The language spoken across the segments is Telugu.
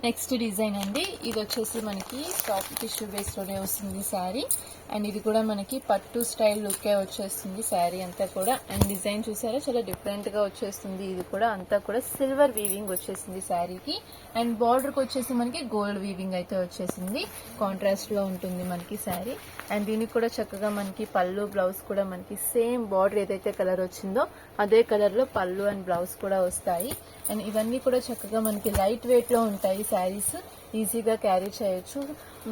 నెక్స్ట్ డిజైన్ అండి, ఇది వచ్చేసి మనకి సాఫ్ట్ టిష్యూ బేస్లోనే వస్తుంది శారీ. అండ్ ఇది కూడా మనకి పట్టు స్టైల్ లుక్కే వచ్చేస్తుంది శారీ అంతా కూడా. అండ్ డిజైన్ చూసారా చాలా డిఫరెంట్గా వచ్చేస్తుంది. ఇది కూడా అంతా కూడా సిల్వర్ వీవింగ్ వచ్చేసింది శారీకి. అండ్ బార్డర్కి వచ్చేసి మనకి గోల్డ్ వీవింగ్ అయితే వచ్చేసింది. కాంట్రాస్ట్లో ఉంటుంది మనకి శారీ. అండ్ దీనికి కూడా చక్కగా మనకి పళ్ళు బ్లౌజ్ కూడా మనకి సేమ్ బార్డర్ ఏదైతే కలర్ వచ్చిందో అదే కలర్లో పళ్ళు అండ్ బ్లౌజ్ కూడా వస్తాయి. అండ్ ఇవన్నీ కూడా చక్కగా మనకి లైట్ వెయిట్లో ఉంటాయి శారీస్, ఈజీగా క్యారీ చేయొచ్చు.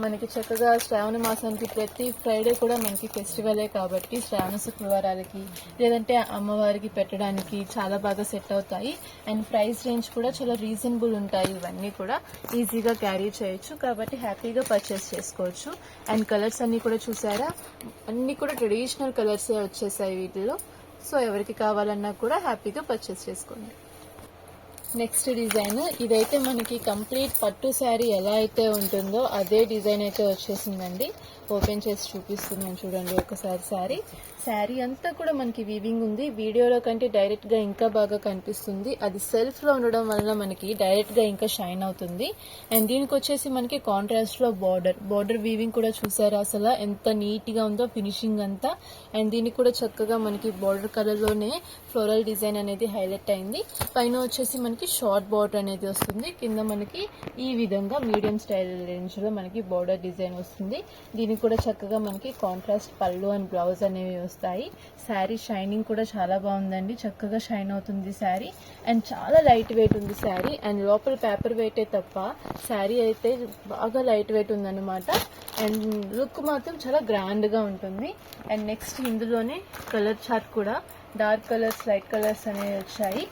మనకి చక్కగా శ్రావణ మాసానికి ప్రతి ఫ్రైడే కూడా మనకి ఫెస్టివలే కాబట్టి శ్రావణ శుక్రవారాలకి లేదంటే అమ్మవారికి పెట్టడానికి చాలా బాగా సెట్ అవుతాయి. అండ్ ప్రైస్ రేంజ్ కూడా చాలా రీజనబుల్ ఉంటాయి. ఇవన్నీ కూడా ఈజీగా క్యారీ చేయొచ్చు కాబట్టి హ్యాపీగా పర్చేస్ చేసుకోవచ్చు. అండ్ కలర్స్ అన్నీ కూడా చూసారా, అన్నీ కూడా ట్రెడిషనల్ కలర్సే వచ్చేసాయి వీటిలో. సో ఎవరికి కావాలన్నా కూడా హ్యాపీగా పర్చేస్ చేసుకోండి. నెక్స్ట్ డిజైన్, ఇదైతే మనకి కంప్లీట్ పట్టు శారీ ఎలా అయితే ఉంటుందో అదే డిజైన్ అయితే వచ్చేసిందండి. ఓపెన్ చేసి చూపిస్తున్నాను చూడండి ఒకసారి. శారీ అంతా కూడా మనకి వీవింగ్ ఉంది. వీడియోలో కంటే డైరెక్ట్గా ఇంకా బాగా కనిపిస్తుంది. అది సెల్ఫ్లో ఉండడం వలన మనకి డైరెక్ట్గా ఇంకా షైన్ అవుతుంది. అండ్ దీనికి వచ్చేసి మనకి కాంట్రాస్ట్లో బార్డర్ వీవింగ్ కూడా చూసారా అసలు ఎంత నీట్గా ఉందో ఫినిషింగ్ అంతా. అండ్ దీనికి కూడా చక్కగా మనకి బార్డర్ కలర్లోనే ఫ్లోరల్ డిజైన్ అనేది హైలైట్ అయింది. పైన వచ్చేసి మనకి షార్ట్ బార్డర్ అనేది వస్తుంది. కింద మనకి ఈ విధంగా మీడియం స్టైల్ రేంజ్లో మనకి బార్డర్ డిజైన్ వస్తుంది. దీనికి కూడా చక్కగా మనకి కాంట్రాస్ట్ పళ్ళు అండ్ బ్లౌజ్ అనేవి వస్తాయి. శారీ షైనింగ్ కూడా చాలా బాగుందండి, చక్కగా షైన్ అవుతుంది శారీ. అండ్ చాలా లైట్ వెయిట్ ఉంది శారీ. అండ్ లోపల పేపర్ వెయిటే తప్ప శారీ అయితే బాగా లైట్ వెయిట్ ఉందన్నమాట. అండ్ లుక్ మాత్రం చాలా గ్రాండ్గా ఉంటుంది. అండ్ నెక్స్ట్ ఇందులోనే కలర్ చార్ట్ కూడా డార్క్ కలర్స్ లైట్ కలర్స్ అనేవి వచ్చాయి.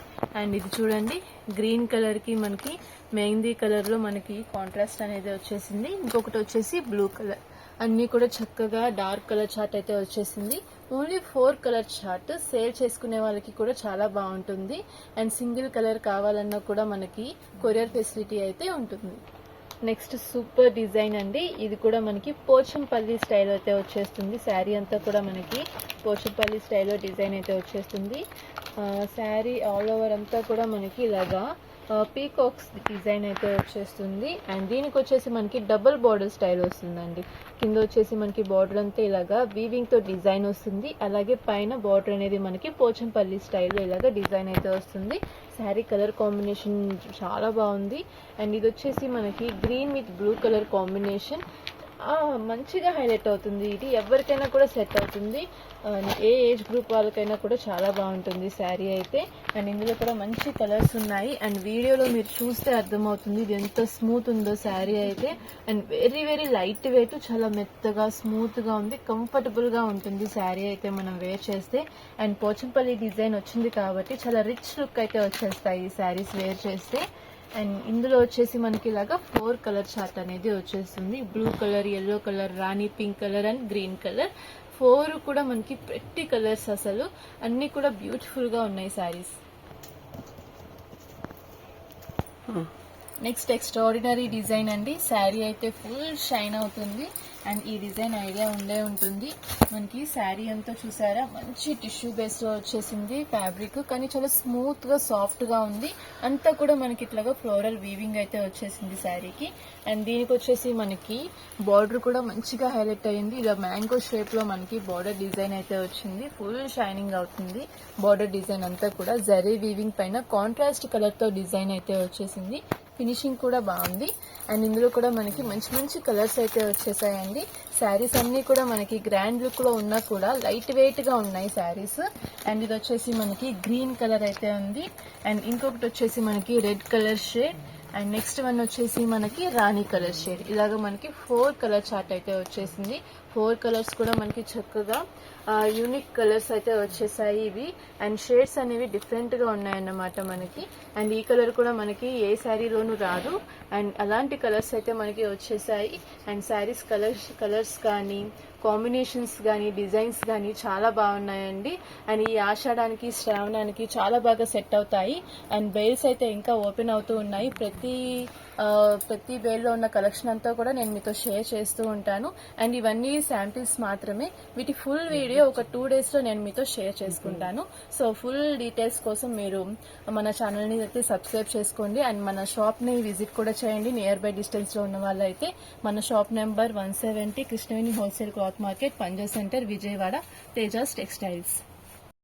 అండ్ ఇది చూడండి గ్రీన్ కలర్కి మనకి మెహందీ కలర్లో మనకి కాంట్రాస్ట్ అనేది వచ్చేసింది. ఇంకొకటి వచ్చేసి బ్లూ కలర్. అన్నీ కూడా చక్కగా డార్క్ కలర్ చార్ట్ అయితే వచ్చేసింది. Only 4 colour chart. సేల్ చేసుకునే వాళ్ళకి కూడా చాలా బాగుంటుంది. అండ్ సింగిల్ కలర్ కావాలన్నా కూడా మనకి కొరియర్ ఫెసిలిటీ అయితే ఉంటుంది. నెక్స్ట్ సూపర్ డిజైన్ అండి, ఇది కూడా మనకి పోచంపల్లి స్టైల్ అయితే వచ్చేస్తుంది. శారీ అంతా కూడా మనకి పోచంపల్లి స్టైల్లో డిజైన్ అయితే వచ్చేస్తుంది. శారీ ఆల్ ఓవర్ అంతా కూడా మనకి ఇలాగా పీకాక్స్ డిజైన్ అయితే వచ్చేస్తుంది. అండ్ దీనికి వచ్చేసి మనకి డబుల్ బార్డర్ స్టైల్ వస్తుందండి. కింద వచ్చేసి మనకి బార్డర్ అంతా ఇలాగా వీవింగ్తో డిజైన్ వస్తుంది. అలాగే పైన బార్డర్ అనేది మనకి పోచంపల్లి స్టైల్లో ఇలాగా డిజైన్ అయితే వస్తుంది. శారీ కలర్ కాంబినేషన్ చాలా బాగుంది. అండ్ ఇది వచ్చేసి మనకి green with blue colour combination మంచిగా హైలైట్ అవుతుంది. ఇది ఎవరికైనా కూడా సెట్ అవుతుంది. ఏ ఏజ్ గ్రూప్ వాళ్ళకైనా కూడా చాలా బాగుంటుంది శారీ అయితే. అండ్ ఇందులో కూడా మంచి కలర్స్ ఉన్నాయి. అండ్ వీడియోలో మీరు చూస్తే అర్థమవుతుంది ఇది ఎంత స్మూత్ ఉందో శారీ అయితే. And very very light weight, చాలా మెత్తగా స్మూత్గా ఉంది, కంఫర్టబుల్గా ఉంటుంది శారీ అయితే మనం వేర్ చేస్తే. అండ్ పోచంపల్లి డిజైన్ వచ్చింది కాబట్టి చాలా రిచ్ లుక్ అయితే వచ్చేస్తాయి ఈ శారీస్ వేర్ చేస్తే. అండ్ ఇందులో వచ్చేసి మనకి ఇలాగా 4 కలర్ చార్ట్ అనేది వచ్చేస్తుంది. Blue colour, yellow colour, Rani pink colour and green colour. 4 కూడా మనకి ప్రెట్టి కలర్స్, అసలు అన్నీ కూడా బ్యూటిఫుల్గా ఉన్నాయి శారీస్. నెక్స్ట్ ఎక్స్ట్రాడినరీ డిజైన్ అండి. శారీ అయితే ఫుల్ షైన్ అవుతుంది. అండ్ ఈ డిజైన్ ఐడియా ఉండే ఉంటుంది మనకి. శారీ అంతా చూసారా మంచి టిష్యూ బేస్లో వచ్చేసింది ఫ్యాబ్రిక్, కానీ చాలా స్మూత్గా సాఫ్ట్గా ఉంది. అంతా కూడా మనకి ఇట్లాగా ఫ్లోరల్ వీవింగ్ అయితే వచ్చేసింది శారీకి. అండ్ దీనికి వచ్చేసి మనకి బార్డర్ కూడా మంచిగా హైలైట్ అయ్యింది. ఇలా మ్యాంగో షేప్లో మనకి బార్డర్ డిజైన్ అయితే వచ్చింది. ఫుల్ షైనింగ్ అవుతుంది బార్డర్ డిజైన్ అంతా కూడా. జరీ వీవింగ్ పైన కాంట్రాస్ట్ కలర్తో డిజైన్ అయితే వచ్చేసింది. ఫినిషింగ్ కూడా బాగుంది. అండ్ ఇందులో కూడా మనకి మంచి మంచి కలర్స్ అయితే వచ్చేసాయండి. శారీస్ అన్నీ కూడా మనకి గ్రాండ్ లుక్లో ఉన్నా కూడా లైట్ వెయిట్గా ఉన్నాయి శారీస్. అండ్ ఇది వచ్చేసి మనకి గ్రీన్ కలర్ అయితే ఉంది. అండ్ ఇంకొకటి వచ్చేసి మనకి red colour shade. And next one వచ్చేసి మనకి రాణి కలర్ షేడ్. ఇలాగ మనకి 4 కలర్ చార్ట్ అయితే వచ్చేసింది. 4 కలర్స్ కూడా మనకి చక్కగా యూనిక్ కలర్స్ అయితే వచ్చేసాయి ఇవి. అండ్ షేడ్స్ అనేవి డిఫరెంట్గా ఉన్నాయన్నమాట మనకి. అండ్ ఈ కలర్ కూడా మనకి ఏ శారీలోనూ రాదు. అండ్ అలాంటి కలర్స్ అయితే మనకి వచ్చేసాయి. అండ్ శారీస్ కలర్స్ కానీ కాంబినేషన్స్ కానీ డిజైన్స్ కానీ చాలా బాగున్నాయండి. అండ్ ఈ ఆషాఢానికి శ్రావణానికి చాలా బాగా సెట్ అవుతాయి. అండ్ బెయిల్స్ అయితే ఇంకా ఓపెన్ అవుతూ ఉన్నాయి. ప్రతి ప్రతి వేల్లో ఉన్న కలెక్షన్ అంతా కూడా నేను మీతో షేర్ చేస్తూ ఉంటాను. అండ్ ఇవన్నీ శాంపిల్స్ మాత్రమే, వీటి ఫుల్ వీడియో ఒక 2 days లో నేను మీతో షేర్ చేసుకుంటాను. సో ఫుల్ డీటెయిల్స్ కోసం మీరు మన ఛానల్ని అయితే సబ్స్క్రైబ్ చేసుకోండి. అండ్ మన షాప్ని విజిట్ కూడా చేయండి. నియర్ బై డిస్టెన్స్లో ఉన్న వాళ్ళైతే మన shop number 170 Krishnaveni wholesale cloth market, Panja centre, Vijayawada, Tejas textiles.